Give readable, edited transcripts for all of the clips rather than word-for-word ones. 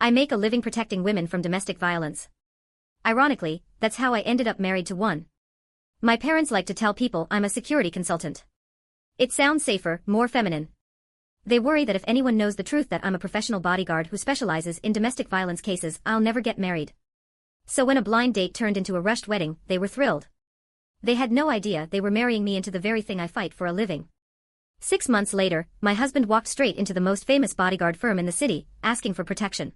I make a living protecting women from domestic violence. Ironically, that's how I ended up married to one. My parents like to tell people I'm a security consultant. It sounds safer, more feminine. They worry that if anyone knows the truth that I'm a professional bodyguard who specializes in domestic violence cases, I'll never get married. So when a blind date turned into a rushed wedding, they were thrilled. They had no idea they were marrying me into the very thing I fight for a living. 6 months later, my husband walked straight into the most famous bodyguard firm in the city, asking for protection.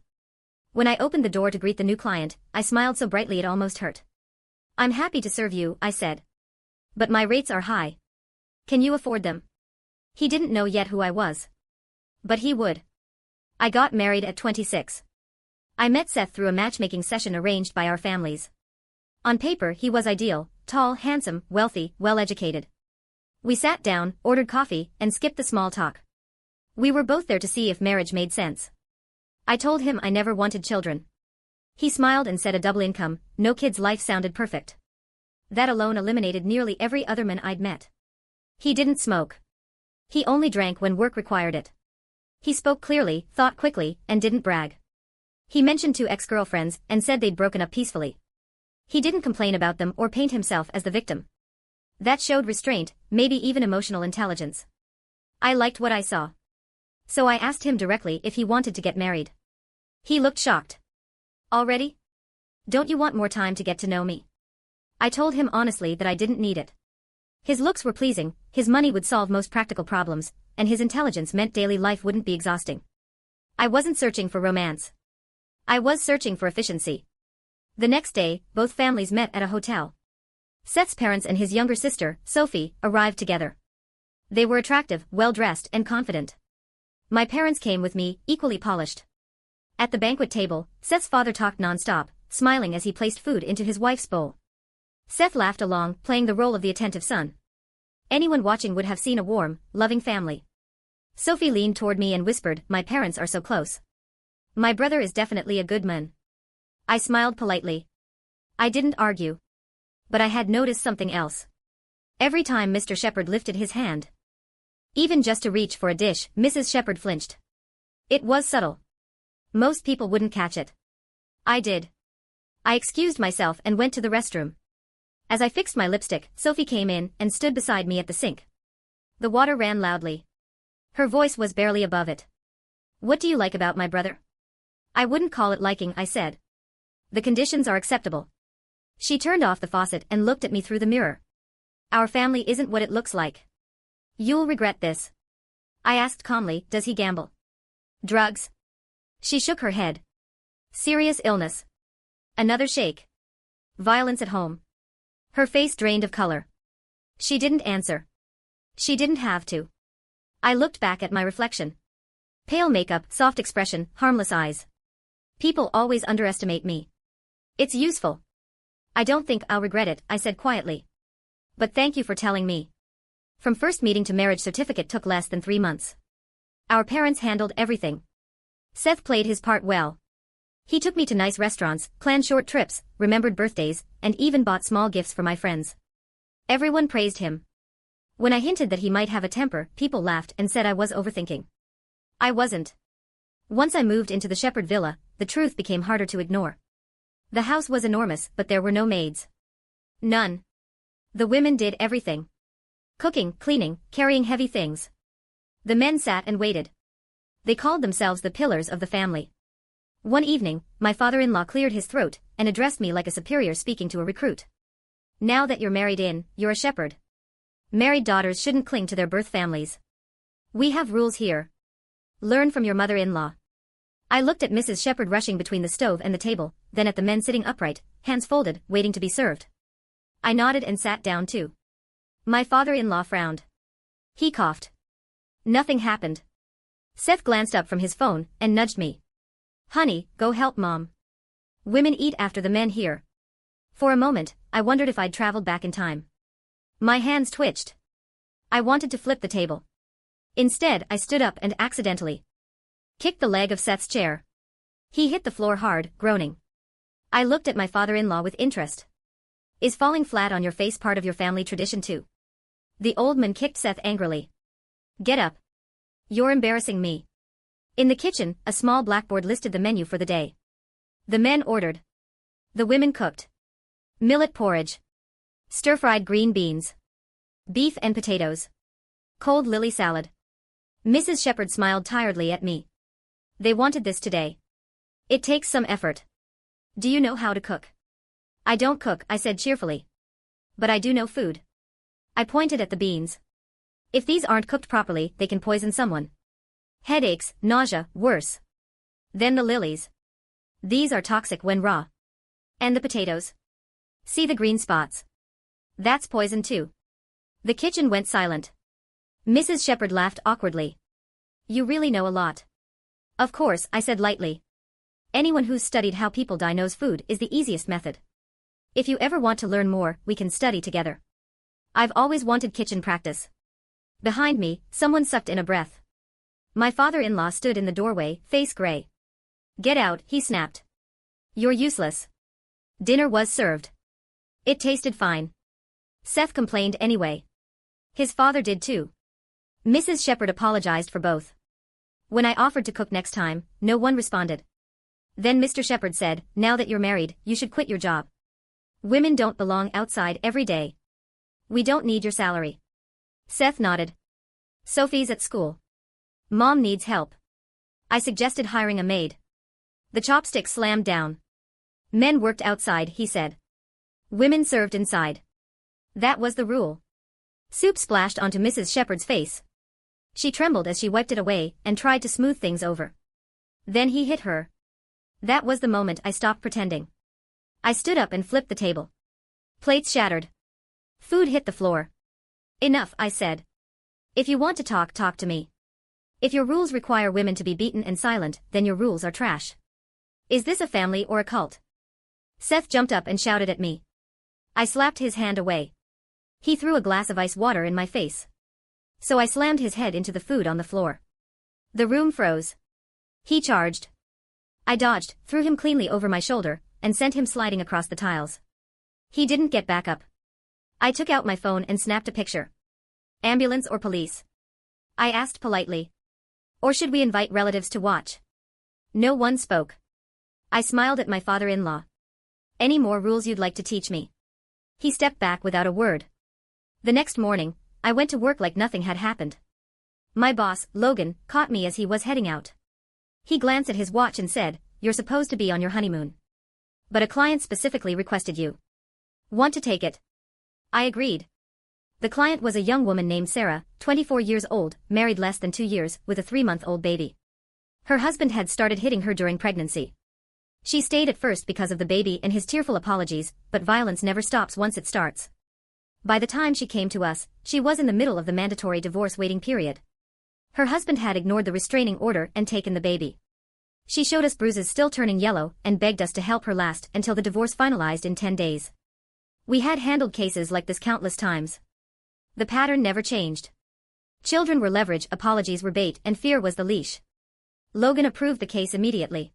When I opened the door to greet the new client, I smiled so brightly it almost hurt. "I'm happy to serve you," I said. "But my rates are high. Can you afford them?" He didn't know yet who I was. But he would. I got married at 26. I met Seth through a matchmaking session arranged by our families. On paper, he was ideal, tall, handsome, wealthy, well-educated. We sat down, ordered coffee, and skipped the small talk. We were both there to see if marriage made sense. I told him I never wanted children. He smiled and said a double income, no kids' life sounded perfect. That alone eliminated nearly every other man I'd met. He didn't smoke. He only drank when work required it. He spoke clearly, thought quickly, and didn't brag. He mentioned 2 ex-girlfriends and said they'd broken up peacefully. He didn't complain about them or paint himself as the victim. That showed restraint, maybe even emotional intelligence. I liked what I saw. So I asked him directly if he wanted to get married. He looked shocked. "Already? Don't you want more time to get to know me?" I told him honestly that I didn't need it. His looks were pleasing, his money would solve most practical problems, and his intelligence meant daily life wouldn't be exhausting. I wasn't searching for romance. I was searching for efficiency. The next day, both families met at a hotel. Seth's parents and his younger sister, Sophie, arrived together. They were attractive, well-dressed, and confident. My parents came with me, equally polished. At the banquet table, Seth's father talked non-stop, smiling as he placed food into his wife's bowl. Seth laughed along, playing the role of the attentive son. Anyone watching would have seen a warm, loving family. Sophie leaned toward me and whispered, "My parents are so close. My brother is definitely a good man." I smiled politely. I didn't argue. But I had noticed something else. Every time Mr. Shepherd lifted his hand, even just to reach for a dish, Mrs. Shepherd flinched. It was subtle. Most people wouldn't catch it. I did. I excused myself and went to the restroom. As I fixed my lipstick, Sophie came in and stood beside me at the sink. The water ran loudly. Her voice was barely above it. "What do you like about my brother?" "I wouldn't call it liking," I said. "The conditions are acceptable." She turned off the faucet and looked at me through the mirror. "Our family isn't what it looks like. You'll regret this." I asked calmly, "Does he gamble?" "Drugs?" She shook her head. "Serious illness?" Another shake. "Violence at home?" Her face drained of color. She didn't answer. She didn't have to. I looked back at my reflection. Pale makeup, soft expression, harmless eyes. People always underestimate me. It's useful. "I don't think I'll regret it," I said quietly. "But thank you for telling me." From first meeting to marriage certificate took less than 3 months. Our parents handled everything. Seth played his part well. He took me to nice restaurants, planned short trips, remembered birthdays, and even bought small gifts for my friends. Everyone praised him. When I hinted that he might have a temper, people laughed and said I was overthinking. I wasn't. Once I moved into the Shepherd villa, the truth became harder to ignore. The house was enormous, but there were no maids. None. The women did everything. Cooking, cleaning, carrying heavy things. The men sat and waited. They called themselves the pillars of the family. One evening, my father-in-law cleared his throat and addressed me like a superior speaking to a recruit. "Now that you're married in, you're a shepherd. Married daughters shouldn't cling to their birth families. We have rules here. Learn from your mother-in-law." I looked at Mrs. Shepherd rushing between the stove and the table, then at the men sitting upright, hands folded, waiting to be served. I nodded and sat down too. My father-in-law frowned. He coughed. Nothing happened. Seth glanced up from his phone and nudged me. "Honey, go help Mom. Women eat after the men here." For a moment, I wondered if I'd traveled back in time. My hands twitched. I wanted to flip the table. Instead, I stood up and accidentally kicked the leg of Seth's chair. He hit the floor hard, groaning. I looked at my father-in-law with interest. "Is falling flat on your face part of your family tradition too?" The old man kicked Seth angrily. "Get up. You're embarrassing me." In the kitchen, a small blackboard listed the menu for the day. The men ordered. The women cooked. Millet porridge. Stir-fried green beans. Beef and potatoes. Cold lily salad. Mrs. Shepherd smiled tiredly at me. They wanted this today. It takes some effort. Do you know how to cook? I don't cook, I said cheerfully. But I do know food. I pointed at the beans. If these aren't cooked properly, they can poison someone. Headaches, nausea, worse. Then the lilies. These are toxic when raw. And the potatoes. See the green spots. That's poison too. The kitchen went silent. Mrs. Shepherd laughed awkwardly. You really know a lot. Of course, I said lightly. Anyone who's studied how people die knows food is the easiest method. If you ever want to learn more, we can study together. I've always wanted kitchen practice. Behind me, someone sucked in a breath. My father-in-law stood in the doorway, face gray. Get out, he snapped. You're useless. Dinner was served. It tasted fine. Seth complained anyway. His father did too. Mrs. Shepherd apologized for both. When I offered to cook next time, no one responded. Then Mr. Shepherd said, now that you're married, you should quit your job. Women don't belong outside every day. We don't need your salary. Seth nodded. Sophie's at school. Mom needs help. I suggested hiring a maid. The chopstick slammed down. Men worked outside, he said. Women served inside. That was the rule. Soup splashed onto Mrs. Shepherd's face. She trembled as she wiped it away and tried to smooth things over. Then he hit her. That was the moment I stopped pretending. I stood up and flipped the table. Plates shattered. Food hit the floor. Enough, I said. If you want to talk, talk to me. If your rules require women to be beaten and silent, then your rules are trash. Is this a family or a cult? Seth jumped up and shouted at me. I slapped his hand away. He threw a glass of ice water in my face. So I slammed his head into the food on the floor. The room froze. He charged. I dodged, threw him cleanly over my shoulder, and sent him sliding across the tiles. He didn't get back up. I took out my phone and snapped a picture. Ambulance or police? I asked politely. Or should we invite relatives to watch? No one spoke. I smiled at my father-in-law. Any more rules you'd like to teach me? He stepped back without a word. The next morning, I went to work like nothing had happened. My boss, Logan, caught me as he was heading out. He glanced at his watch and said, "You're supposed to be on your honeymoon. But a client specifically requested you. Want to take it?" I agreed. The client was a young woman named Sarah, 24 years old, married less than 2 years, with a 3-month-old baby. Her husband had started hitting her during pregnancy. She stayed at first because of the baby and his tearful apologies, but violence never stops once it starts. By the time she came to us, she was in the middle of the mandatory divorce waiting period. Her husband had ignored the restraining order and taken the baby. She showed us bruises still turning yellow and begged us to help her last until the divorce finalized in 10 days. We had handled cases like this countless times. The pattern never changed. Children were leverage, apologies were bait, and fear was the leash. Logan approved the case immediately.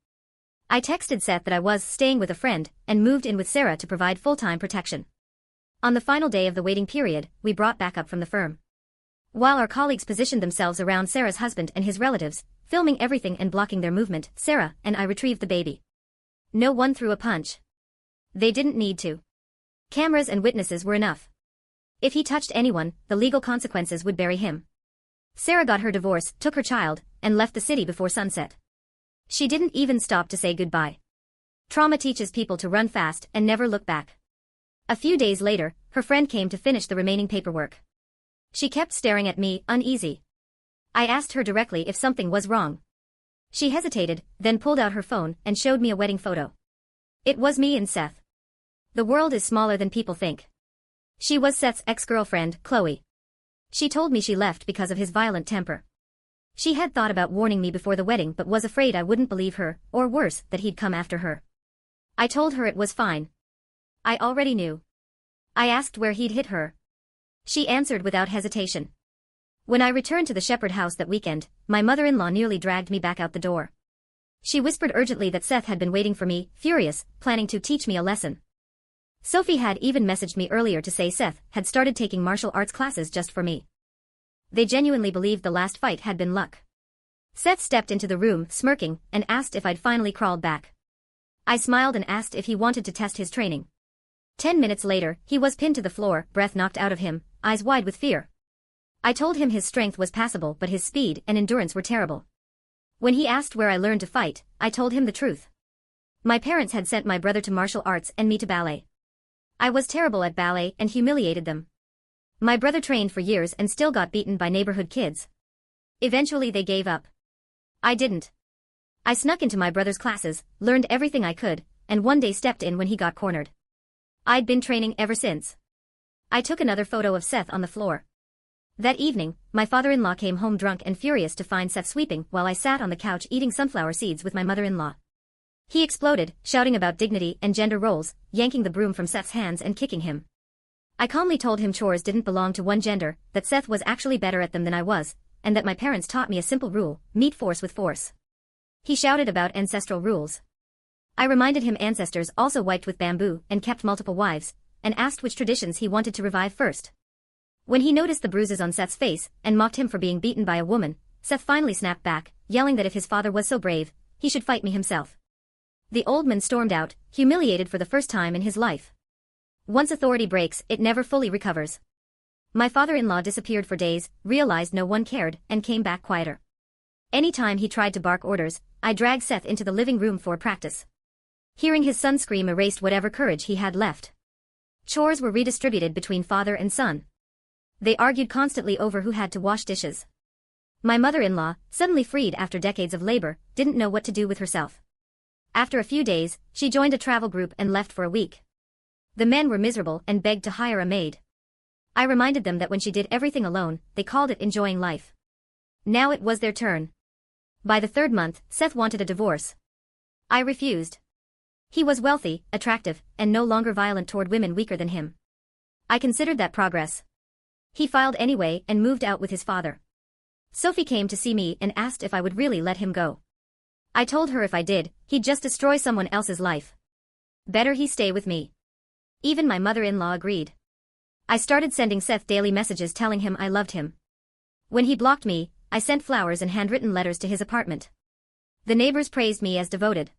I texted Seth that I was staying with a friend and moved in with Sarah to provide full-time protection. On the final day of the waiting period, we brought backup from the firm. While our colleagues positioned themselves around Sarah's husband and his relatives, filming everything and blocking their movement, Sarah and I retrieved the baby. No one threw a punch. They didn't need to. Cameras and witnesses were enough. If he touched anyone, the legal consequences would bury him. Sarah got her divorce, took her child, and left the city before sunset. She didn't even stop to say goodbye. Trauma teaches people to run fast and never look back. A few days later, her friend came to finish the remaining paperwork. She kept staring at me, uneasy. I asked her directly if something was wrong. She hesitated, then pulled out her phone and showed me a wedding photo. It was me and Seth. The world is smaller than people think. She was Seth's ex-girlfriend, Chloe. She told me she left because of his violent temper. She had thought about warning me before the wedding but was afraid I wouldn't believe her, or worse, that he'd come after her. I told her it was fine. I already knew. I asked where he'd hit her. She answered without hesitation. When I returned to the Shepherd house that weekend, my mother-in-law nearly dragged me back out the door. She whispered urgently that Seth had been waiting for me, furious, planning to teach me a lesson. Sophie had even messaged me earlier to say Seth had started taking martial arts classes just for me. They genuinely believed the last fight had been luck. Seth stepped into the room, smirking, and asked if I'd finally crawled back. I smiled and asked if he wanted to test his training. 10 minutes later, he was pinned to the floor, breath knocked out of him, eyes wide with fear. I told him his strength was passable but his speed and endurance were terrible. When he asked where I learned to fight, I told him the truth. My parents had sent my brother to martial arts and me to ballet. I was terrible at ballet and humiliated them. My brother trained for years and still got beaten by neighborhood kids. Eventually they gave up. I didn't. I snuck into my brother's classes, learned everything I could, and one day stepped in when he got cornered. I'd been training ever since. I took another photo of Seth on the floor. That evening, my father-in-law came home drunk and furious to find Seth sweeping while I sat on the couch eating sunflower seeds with my mother-in-law. He exploded, shouting about dignity and gender roles, yanking the broom from Seth's hands and kicking him. I calmly told him chores didn't belong to one gender, that Seth was actually better at them than I was, and that my parents taught me a simple rule: meet force with force. He shouted about ancestral rules. I reminded him ancestors also wiped with bamboo and kept multiple wives, and asked which traditions he wanted to revive first. When he noticed the bruises on Seth's face and mocked him for being beaten by a woman, Seth finally snapped back, yelling that if his father was so brave, he should fight me himself. The old man stormed out, humiliated for the first time in his life. Once authority breaks, it never fully recovers. My father-in-law disappeared for days, realized no one cared, and came back quieter. Anytime he tried to bark orders, I dragged Seth into the living room for practice. Hearing his son scream erased whatever courage he had left. Chores were redistributed between father and son. They argued constantly over who had to wash dishes. My mother-in-law, suddenly freed after decades of labor, didn't know what to do with herself. After a few days, she joined a travel group and left for a week. The men were miserable and begged to hire a maid. I reminded them that when she did everything alone, they called it enjoying life. Now it was their turn. By the third month, Seth wanted a divorce. I refused. He was wealthy, attractive, and no longer violent toward women weaker than him. I considered that progress. He filed anyway and moved out with his father. Sophie came to see me and asked if I would really let him go. I told her if I did, he'd just destroy someone else's life. Better he stay with me. Even my mother-in-law agreed. I started sending Seth daily messages telling him I loved him. When he blocked me, I sent flowers and handwritten letters to his apartment. The neighbors praised me as devoted.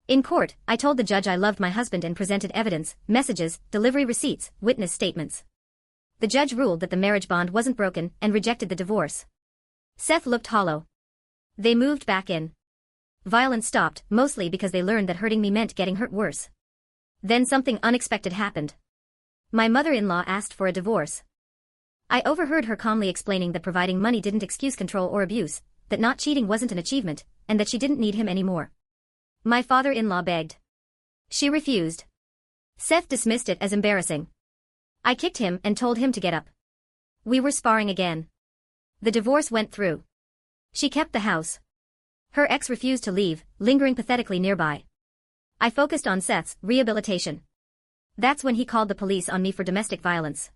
In court, I told the judge I loved my husband and presented evidence, messages, delivery receipts, witness statements. The judge ruled that the marriage bond wasn't broken and rejected the divorce. Seth looked hollow. They moved back in. Violence stopped, mostly because they learned that hurting me meant getting hurt worse. Then something unexpected happened. My mother-in-law asked for a divorce. I overheard her calmly explaining that providing money didn't excuse control or abuse, that not cheating wasn't an achievement, and that she didn't need him anymore. My father-in-law begged. She refused. Seth dismissed it as embarrassing. I kicked him and told him to get up. We were sparring again. The divorce went through. She kept the house. Her ex refused to leave, lingering pathetically nearby. I focused on Seth's rehabilitation. That's when he called the police on me for domestic violence.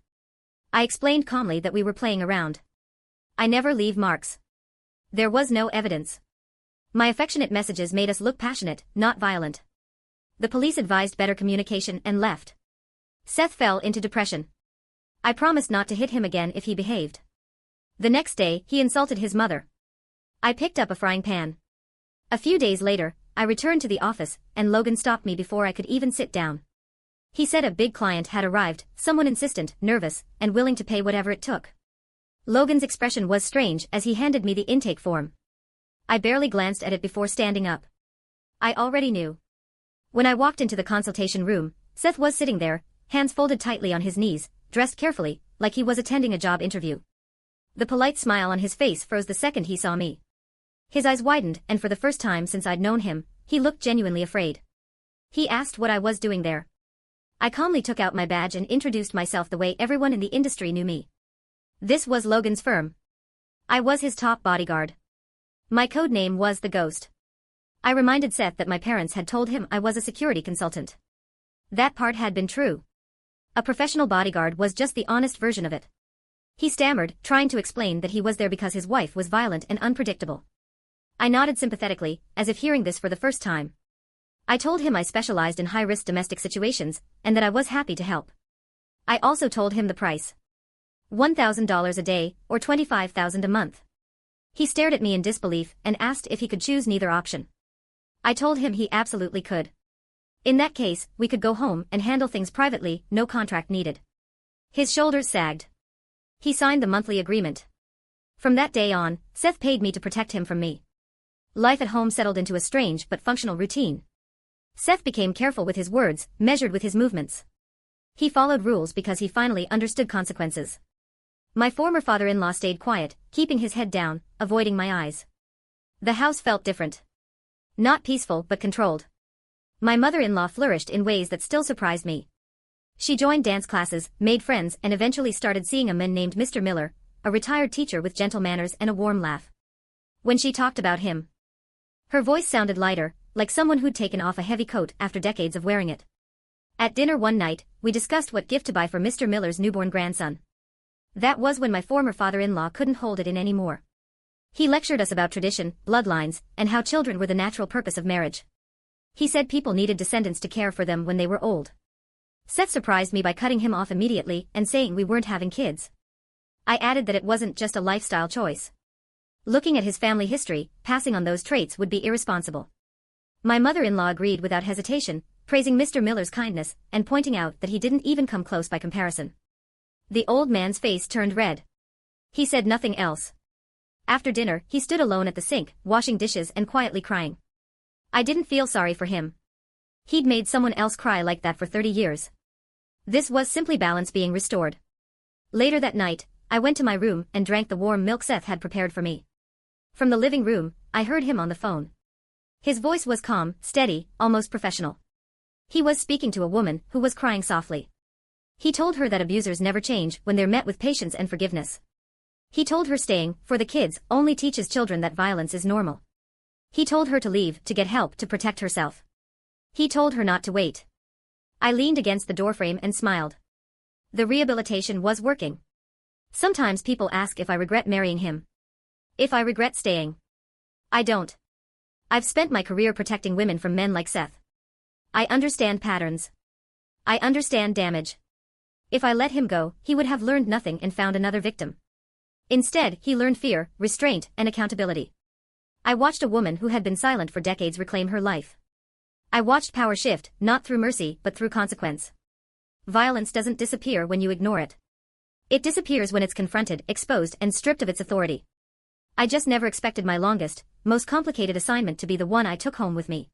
I explained calmly that we were playing around. I never leave marks. There was no evidence. My affectionate messages made us look passionate, not violent. The police advised better communication and left. Seth fell into depression. I promised not to hit him again if he behaved. The next day, he insulted his mother. I picked up a frying pan. A few days later, I returned to the office, and Logan stopped me before I could even sit down. He said a big client had arrived, someone insistent, nervous, and willing to pay whatever it took. Logan's expression was strange as he handed me the intake form. I barely glanced at it before standing up. I already knew. When I walked into the consultation room, Seth was sitting there, hands folded tightly on his knees, dressed carefully, like he was attending a job interview. The polite smile on his face froze the second he saw me. His eyes widened, and for the first time since I'd known him, he looked genuinely afraid. He asked what I was doing there. I calmly took out my badge and introduced myself the way everyone in the industry knew me. This was Logan's firm. I was his top bodyguard. My code name was the Ghost. I reminded Seth that my parents had told him I was a security consultant. That part had been true. A professional bodyguard was just the honest version of it. He stammered, trying to explain that he was there because his wife was violent and unpredictable. I nodded sympathetically, as if hearing this for the first time. I told him I specialized in high-risk domestic situations, and that I was happy to help. I also told him the price. $1,000 a day, or $25,000 a month. He stared at me in disbelief and asked if he could choose neither option. I told him he absolutely could. In that case, we could go home and handle things privately, no contract needed. His shoulders sagged. He signed the monthly agreement. From that day on, Seth paid me to protect him from me. Life at home settled into a strange but functional routine. Seth became careful with his words, measured with his movements. He followed rules because he finally understood consequences. My former father-in-law stayed quiet, keeping his head down, avoiding my eyes. The house felt different. Not peaceful but controlled. My mother-in-law flourished in ways that still surprised me. She joined dance classes, made friends, and eventually started seeing a man named Mr. Miller, a retired teacher with gentle manners and a warm laugh. When she talked about him, her voice sounded lighter, like someone who'd taken off a heavy coat after decades of wearing it. At dinner one night, we discussed what gift to buy for Mr. Miller's newborn grandson. That was when my former father-in-law couldn't hold it in anymore. He lectured us about tradition, bloodlines, and how children were the natural purpose of marriage. He said people needed descendants to care for them when they were old. Seth surprised me by cutting him off immediately and saying we weren't having kids. I added that it wasn't just a lifestyle choice. Looking at his family history, passing on those traits would be irresponsible. My mother-in-law agreed without hesitation, praising Mr. Miller's kindness and pointing out that he didn't even come close by comparison. The old man's face turned red. He said nothing else. After dinner, he stood alone at the sink, washing dishes and quietly crying. I didn't feel sorry for him. He'd made someone else cry like that for 30 years. This was simply balance being restored. Later that night, I went to my room and drank the warm milk Seth had prepared for me. From the living room, I heard him on the phone. His voice was calm, steady, almost professional. He was speaking to a woman who was crying softly. He told her that abusers never change when they're met with patience and forgiveness. He told her staying, for the kids, only teaches children that violence is normal. He told her to leave, to get help, to protect herself. He told her not to wait. I leaned against the doorframe and smiled. The rehabilitation was working. Sometimes people ask if I regret marrying him. If I regret staying. I don't. I've spent my career protecting women from men like Seth. I understand patterns. I understand damage. If I let him go, he would have learned nothing and found another victim. Instead, he learned fear, restraint, and accountability. I watched a woman who had been silent for decades reclaim her life. I watched power shift, not through mercy, but through consequence. Violence doesn't disappear when you ignore it. It disappears when it's confronted, exposed, and stripped of its authority. I just never expected my longest, most complicated assignment to be the one I took home with me.